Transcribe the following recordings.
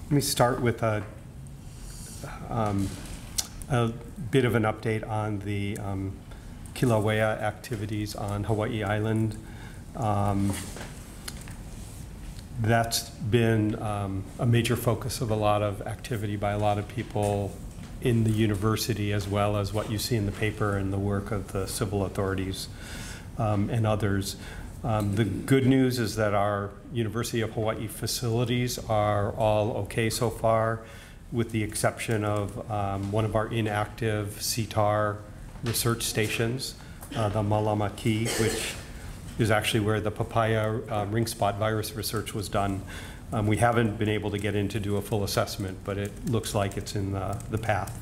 Let me start with a bit of an update on the Kīlauea activities on Hawaii Island. That's been a major focus of a lot of activity by a lot of people in the university, as well as what you see in the paper and the work of the civil authorities and others. The good news is that our University of Hawaii facilities are all okay so far, with the exception of one of our inactive CTAR research stations, the Malama Key, which is actually where the papaya ring spot virus research was done. We haven't been able to get in to do a full assessment, but it looks like it's in the path.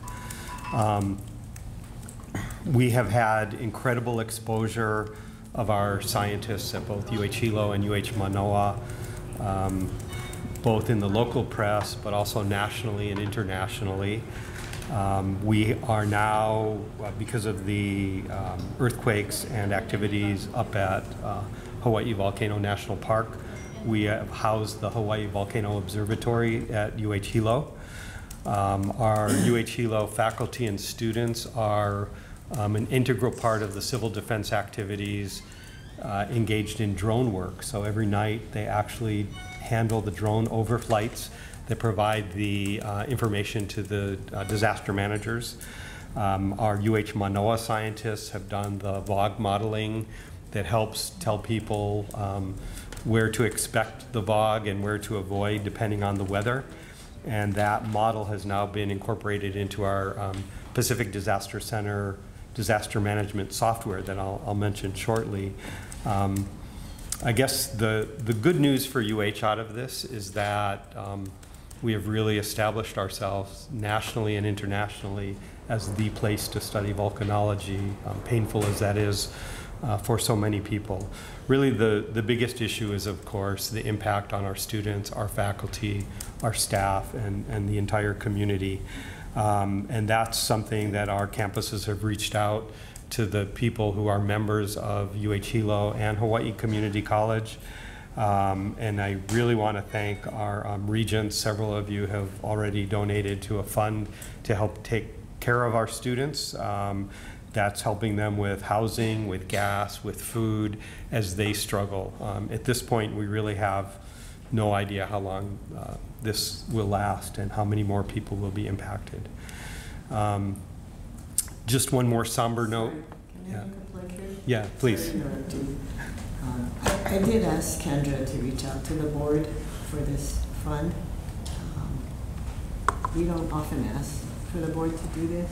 We have had incredible exposure of our scientists at both UH Hilo and UH Mānoa, both in the local press, but also nationally and internationally. We are now, because of the earthquakes and activities up at Hawaii Volcano National Park, we have housed the Hawaii Volcano Observatory at UH Hilo. Our UH Hilo faculty and students are an integral part of the civil defense activities engaged in drone work. So every night they actually handle the drone overflights that provide the information to the disaster managers. Our UH Mānoa scientists have done the VOG modeling that helps tell people where to expect the VOG and where to avoid depending on the weather. And that model has now been incorporated into our Pacific Disaster Center disaster management software that I'll mention shortly. I guess the good news for UH out of this is that we have really established ourselves nationally and internationally as the place to study volcanology, painful as that is for so many people. Really the biggest issue is, of course, the impact on our students, our faculty, our staff, and the entire community. And that's something that our campuses have reached out to the people who are members of UH Hilo and Hawaii Community College. And I really want to thank our regents. Several of you have already donated to a fund to help take care of our students. That's helping them with housing, with gas, with food as they struggle. At this point, we really have no idea how long this will last and how many more people will be impacted. Just one more somber note. Can I make a plug here? Yeah, please. I did ask Kendra to reach out to the board for this fund. We don't often ask for the board to do this.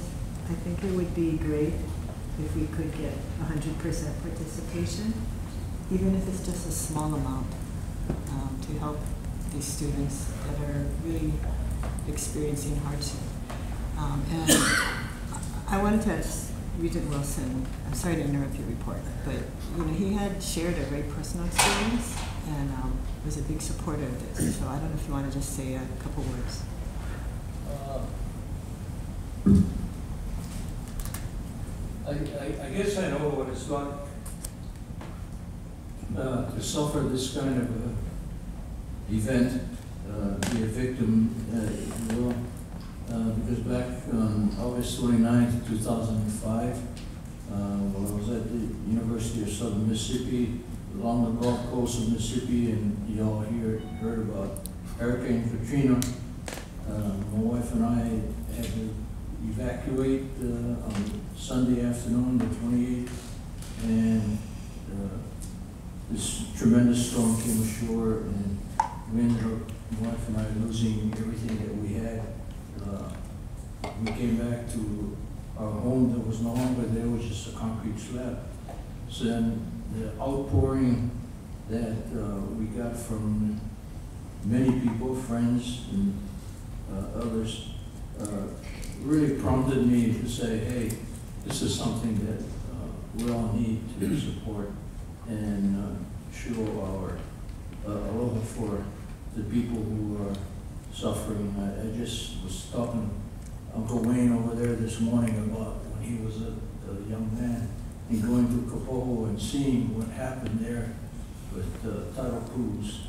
I think it would be great if we could get 100% participation, even if it's just a small amount, to help these students that are really experiencing hardship. And I wanted to ask Regent Wilson, I'm sorry to interrupt your report, but he had shared a very personal experience and was a big supporter of this. So I don't know if you want to just say a couple words. I guess I know what it's like to suffer this kind of event, be a victim, if you will. Because back on August 29th, 2005, when I was at the University of Southern Mississippi, along the Gulf Coast of Mississippi, and you all heard about Hurricane Katrina, my wife and I had to evacuate on Sunday afternoon, the 28th, and this tremendous storm came ashore, and we ended up, my wife and I, losing everything that we had. We came back to our home that was no longer there, was just a concrete slab. So then the outpouring that we got from many people, friends and others, really prompted me to say, hey, this is something that we all need to support and show our aloha for the people who are suffering. I just was talking to Uncle Wayne over there this morning about when he was a young man and going to Kapoho and seeing what happened there with tidal crews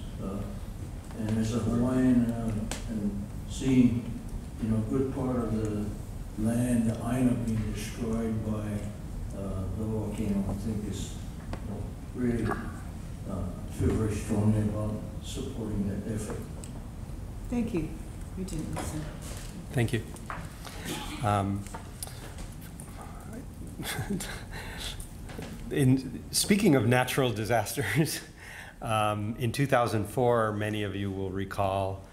And as a Hawaiian, and seeing, you know, a good part of the land, the Aina being destroyed by the volcano, I think is, you know, really feel very strongly about supporting that effort. Thank you, Regent Wilson. Thank you. Speaking of natural disasters, in 2004, many of you will recall,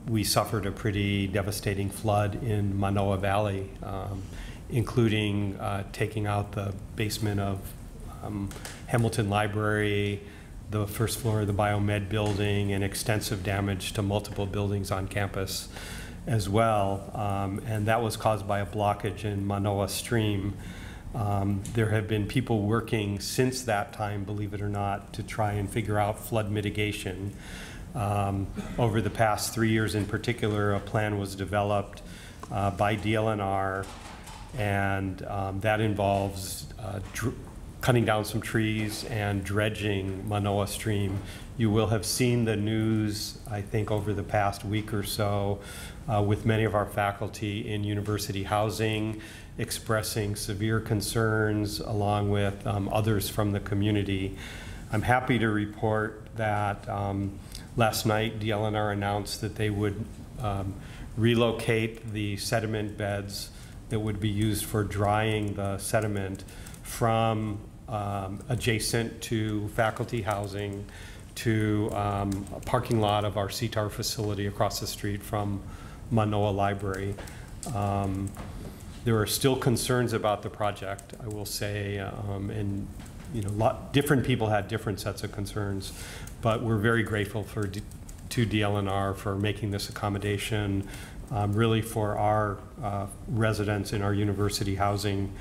we suffered a pretty devastating flood in Manoa Valley, including taking out the basement of Hamilton Library, the first floor of the Biomed building, and extensive damage to multiple buildings on campus as well. And that was caused by a blockage in Manoa Stream. There have been people working since that time, believe it or not, to try and figure out flood mitigation. Over the past 3 years in particular, a plan was developed by DLNR, and that involves cutting down some trees and dredging Manoa Stream. You will have seen the news, I think, over the past week or so with many of our faculty in university housing expressing severe concerns, along with others from the community. I'm happy to report that last night DLNR announced that they would relocate the sediment beds that would be used for drying the sediment from adjacent to faculty housing to a parking lot of our CTAR facility across the street from Manoa Library. There are still concerns about the project, I will say, and you know, different people had different sets of concerns, but we're very grateful to DLNR for making this accommodation, really for our residents in our university housing.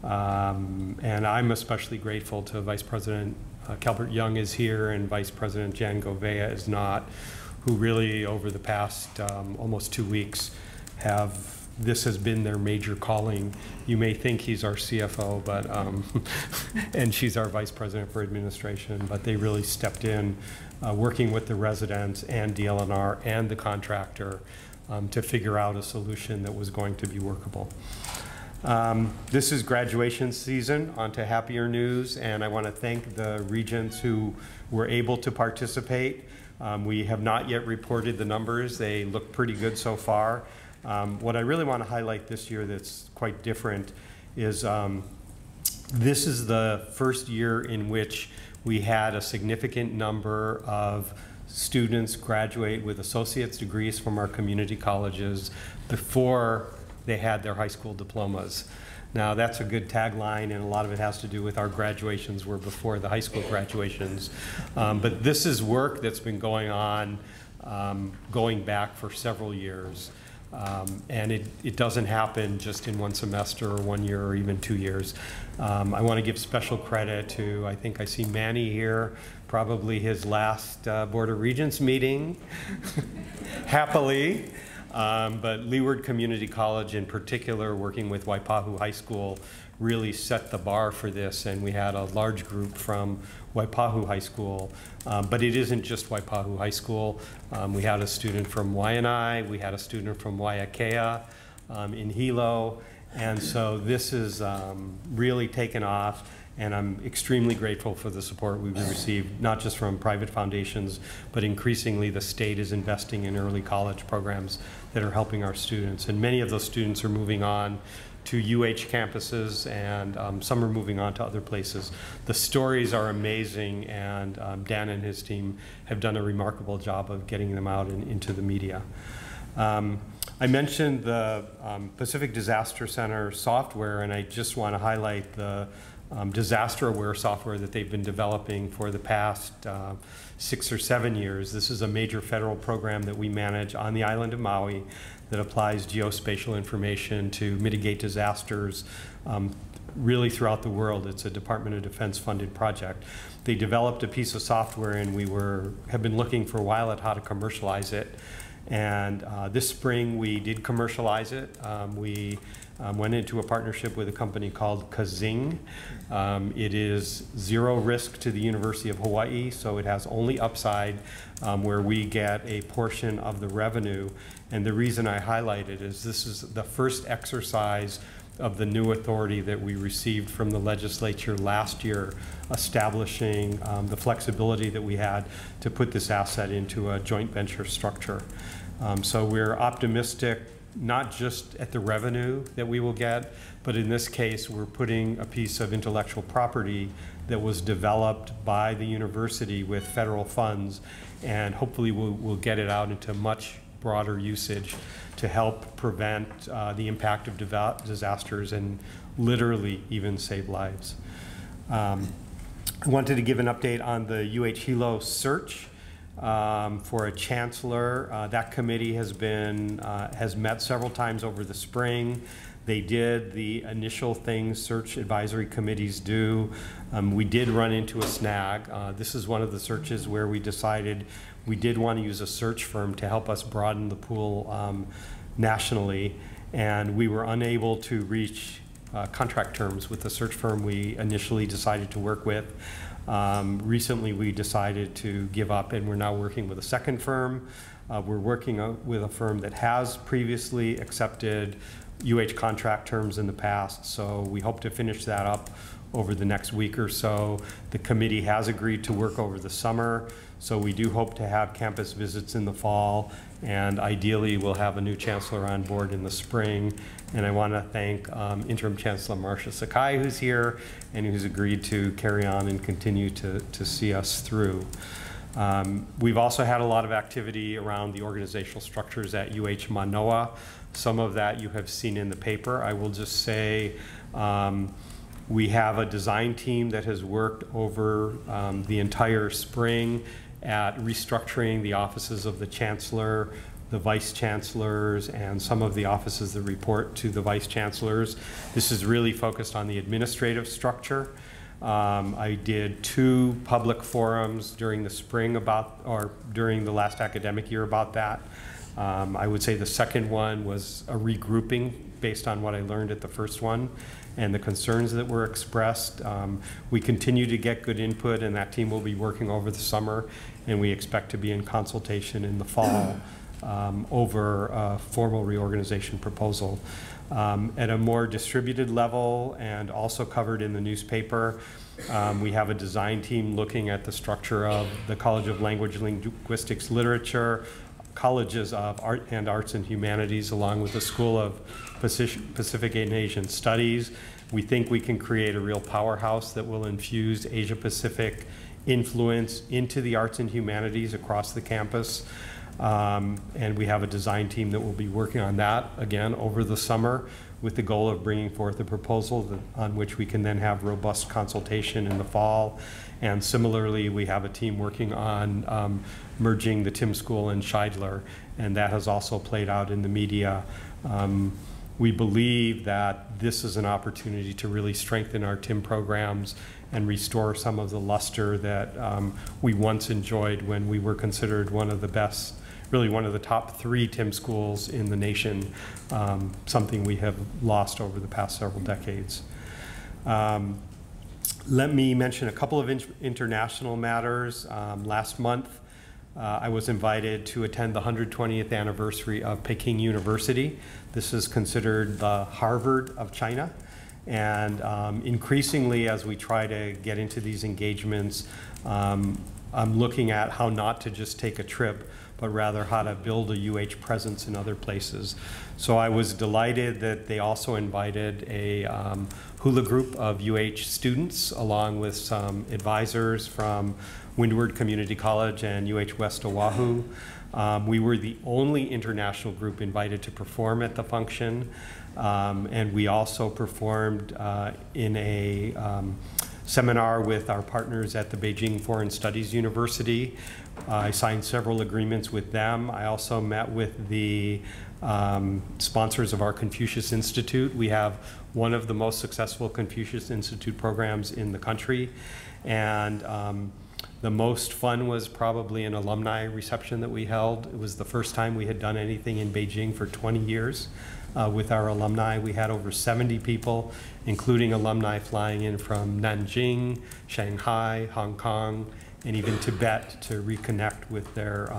And I'm especially grateful to Vice President Calbert Young is here, and Vice President Jan Govea is not, who really over the past almost 2 weeks this has been their major calling. You may think he's our CFO, but and she's our Vice President for Administration, but they really stepped in, working with the residents and DLNR and the contractor to figure out a solution that was going to be workable. This is graduation season, on to happier news, and I want to thank the regents who were able to participate. We have not yet reported the numbers. They look pretty good so far. What I really want to highlight this year that's quite different is this is the first year in which we had a significant number of students graduate with associate's degrees from our community colleges before they had their high school diplomas. Now that's a good tagline, and a lot of it has to do with our graduations were before the high school graduations. But this is work that's been going on going back for several years. And it doesn't happen just in one semester or 1 year or even 2 years. I want to give special credit to, I think I see Manny here, probably his last Board of Regents meeting, happily. But Leeward Community College in particular, working with Waipahu High School, really set the bar for this, and we had a large group from Waipahu High School. But it isn't just Waipahu High School. We had a student from Waianae, we had a student from Waiakea in Hilo, and so this is really taken off, and I'm extremely grateful for the support we've received, not just from private foundations, but increasingly the state is investing in early college programs that are helping our students. And many of those students are moving on to UH campuses, and some are moving on to other places. The stories are amazing, and Dan and his team have done a remarkable job of getting them out into the media. I mentioned the Pacific Disaster Center software, and I just want to highlight the disaster aware software that they've been developing for the past 6 or 7 years. This is a major federal program that we manage on the island of Maui that applies geospatial information to mitigate disasters really throughout the world. It's a Department of Defense funded project. They developed a piece of software, and we have been looking for a while at how to commercialize it. And this spring we did commercialize it. We went into a partnership with a company called Kazing. It is zero risk to the University of Hawaii, so it has only upside where we get a portion of the revenue. And the reason I highlight it is this is the first exercise of the new authority that we received from the legislature last year, establishing the flexibility that we had to put this asset into a joint venture structure. So we're optimistic not just at the revenue that we will get, but in this case we're putting a piece of intellectual property that was developed by the university with federal funds, and hopefully we'll get it out into much broader usage to help prevent the impact of disasters and literally even save lives. I wanted to give an update on the UH Hilo search for a chancellor. That committee has met several times over the spring. They did the initial things search advisory committees do. We did run into a snag. This is one of the searches where we decided we did want to use a search firm to help us broaden the pool nationally, and we were unable to reach contract terms with the search firm we initially decided to work with. Recently we decided to give up, and we're now working with a second firm. We're working with a firm that has previously accepted UH contract terms in the past, so we hope to finish that up over the next week or so. The committee has agreed to work over the summer, so we do hope to have campus visits in the fall, and ideally we'll have a new chancellor on board in the spring. And I want to thank Interim Chancellor Marcia Sakai, who's here and who's agreed to carry on and continue to see us through. We've also had a lot of activity around the organizational structures at UH Mānoa. Some of that you have seen in the paper. I will just say we have a design team that has worked over the entire spring at restructuring the offices of the chancellor, the vice chancellors, and some of the offices that report to the vice chancellors. This is really focused on the administrative structure. I did 2 public forums during the spring during the last academic year about that. I would say the second one was a regrouping based on what I learned at the first one and the concerns that were expressed. We continue to get good input, and that team will be working over the summer, and we expect to be in consultation in the fall over a formal reorganization proposal. At a more distributed level and also covered in the newspaper, we have a design team looking at the structure of the College of Language, Linguistics, Literature, colleges of Art and Arts and Humanities, along with the School of Pacific and Asian Studies. We think we can create a real powerhouse that will infuse Asia-Pacific influence into the arts and humanities across the campus. And we have a design team that will be working on that again over the summer with the goal of bringing forth a proposal on which we can then have robust consultation in the fall. And similarly, we have a team working on merging the Tim School and Scheidler, and that has also played out in the media. We believe that this is an opportunity to really strengthen our Tim programs and restore some of the luster that we once enjoyed when we were considered one of the best, really one of the top 3 Tim schools in the nation, something we have lost over the past several decades. Let me mention a couple of international matters. Last month, I was invited to attend the 120th anniversary of Peking University. This is considered the Harvard of China. And increasingly, as we try to get into these engagements, I'm looking at how not to just take a trip, but rather how to build a UH presence in other places. So I was delighted that they also invited a hula group of UH students, along with some advisors from Windward Community College and UH West Oahu. We were the only international group invited to perform at the function, and we also performed in a seminar with our partners at the Beijing Foreign Studies University. I signed several agreements with them. I also met with the sponsors of our Confucius Institute. We have one of the most successful Confucius Institute programs in the country, and The most fun was probably an alumni reception that we held. It was the first time we had done anything in Beijing for 20 years with our alumni. We had over 70 people, including alumni flying in from Nanjing, Shanghai, Hong Kong, and even Tibet to reconnect with their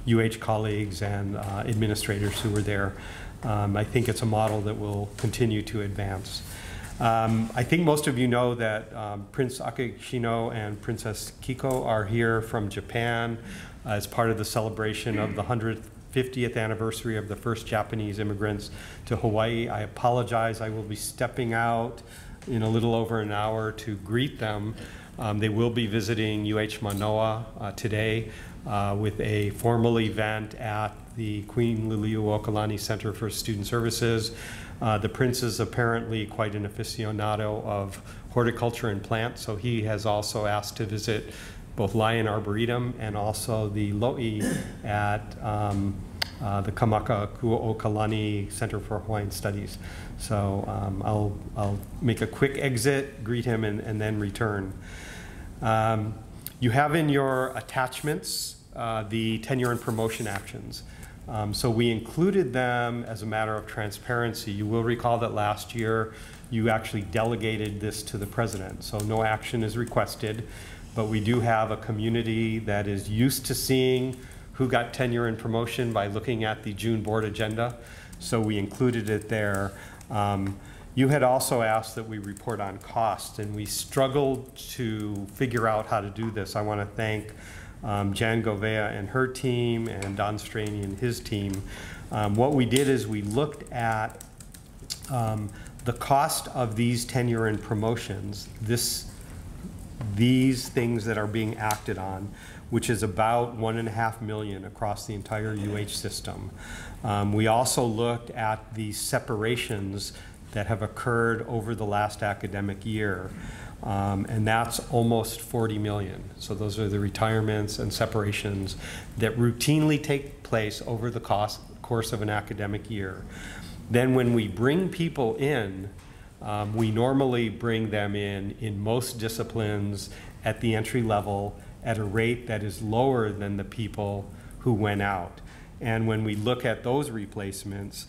UH colleagues and administrators who were there. I think it's a model that will continue to advance. I think most of you know that Prince Akishino and Princess Kiko are here from Japan as part of the celebration of the 150th anniversary of the first Japanese immigrants to Hawaii. I apologize, I will be stepping out in a little over an hour to greet them. They will be visiting UH Mānoa today with a formal event at the Queen Liliuokalani Center for Student Services. The prince is apparently quite an aficionado of horticulture and plants, so he has also asked to visit both Lion Arboretum and also the Lo'i at the Kamaka Kuo'okalani Center for Hawaiian Studies. So I'll make a quick exit, greet him, and then return. You have in your attachments the tenure and promotion actions. So we included them as a matter of transparency. You will recall that last year you actually delegated this to the president. So no action is requested, but we do have a community that is used to seeing who got tenure and promotion by looking at the June board agenda. So we included it there. You had also asked that we report on cost, and we struggled to figure out how to do this. I want to thank Jan Govea and her team and Don Straney and his team. What we did is we looked at the cost of these tenure and promotions, these things that are being acted on, which is about $1.5 million across the entire UH system. We also looked at the separations that have occurred over the last academic year. And that's almost 40 million. So those are the retirements and separations that routinely take place over the course of an academic year. Then when we bring people in, we normally bring them in most disciplines at the entry level at a rate that is lower than the people who went out. And when we look at those replacements,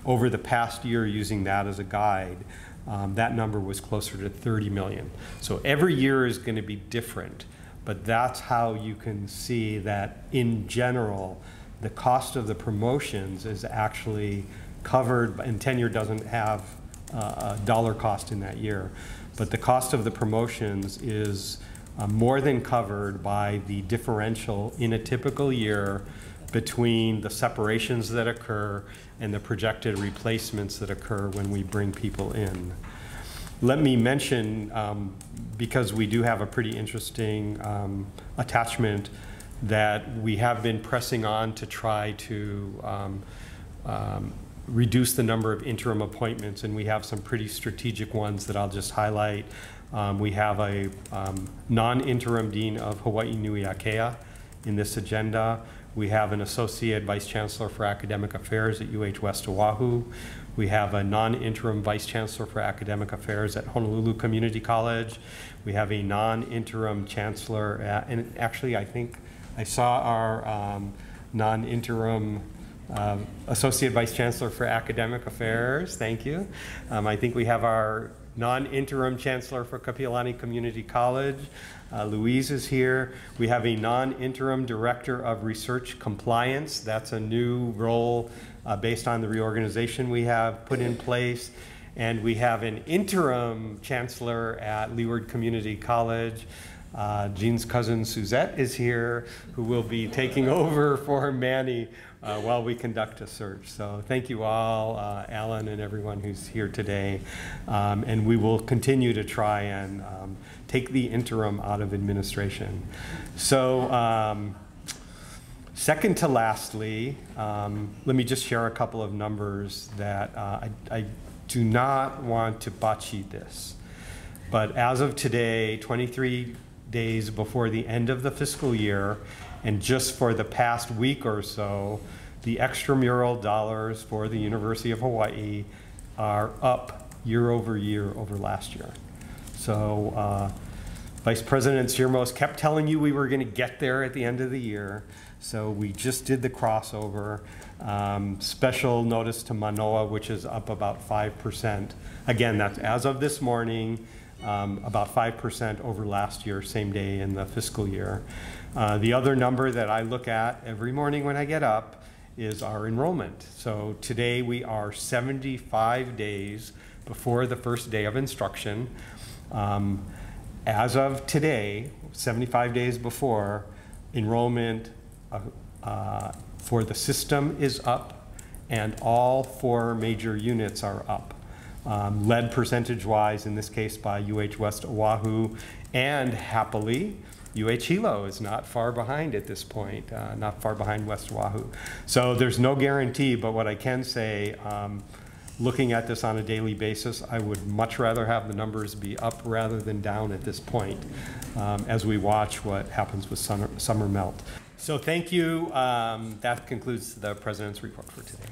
over the past year, using that as a guide, that number was closer to 30 million. So every year is going to be different, but that's how you can see that in general, the cost of the promotions is actually covered, and tenure doesn't have a dollar cost in that year, but the cost of the promotions is more than covered by the differential in a typical year between the separations that occur and the projected replacements that occur when we bring people in. Let me mention, because we do have a pretty interesting attachment, that we have been pressing on to try to reduce the number of interim appointments, and we have some pretty strategic ones that I'll just highlight. We have a non-interim dean of Hawaii Nui Akea in this agenda. We have an associate vice chancellor for academic affairs at UH West Oahu. We have a non-interim vice chancellor for academic affairs at Honolulu Community College. We have a non-interim chancellor at, and actually I think I saw our non-interim associate vice chancellor for academic affairs. Thank you. I think we have our non-interim chancellor for Kapiolani Community College. Louise is here. We have a non-interim director of research compliance. That's a new role based on the reorganization we have put in place. And we have an interim chancellor at Leeward Community College. Jean's cousin Suzette is here, who will be taking over for Manny while we conduct a search. So thank you all, Alan and everyone who's here today. And we will continue to try and take the interim out of administration. So second to lastly, let me just share a couple of numbers that I do not want to botchy this. But as of today, 23 days before the end of the fiscal year, and just for the past week or so, the extramural dollars for the University of Hawaii are up year over year over last year. So Vice President Sirmos kept telling you we were going to get there at the end of the year. So we just did the crossover. Special notice to Mānoa, which is up about 5%. Again, that's as of this morning, about 5% over last year, same day in the fiscal year. The other number that I look at every morning when I get up is our enrollment. So today we are 75 days before the first day of instruction. As of today, 75 days before, enrollment for the system is up, and all 4 major units are up. Led percentage-wise, in this case by UH West Oahu, and happily, UH Hilo is not far behind at this point, not far behind West Oahu. So there's no guarantee, but what I can say, looking at this on a daily basis, I would much rather have the numbers be up rather than down at this point as we watch what happens with summer melt. So thank you. That concludes the President's report for today.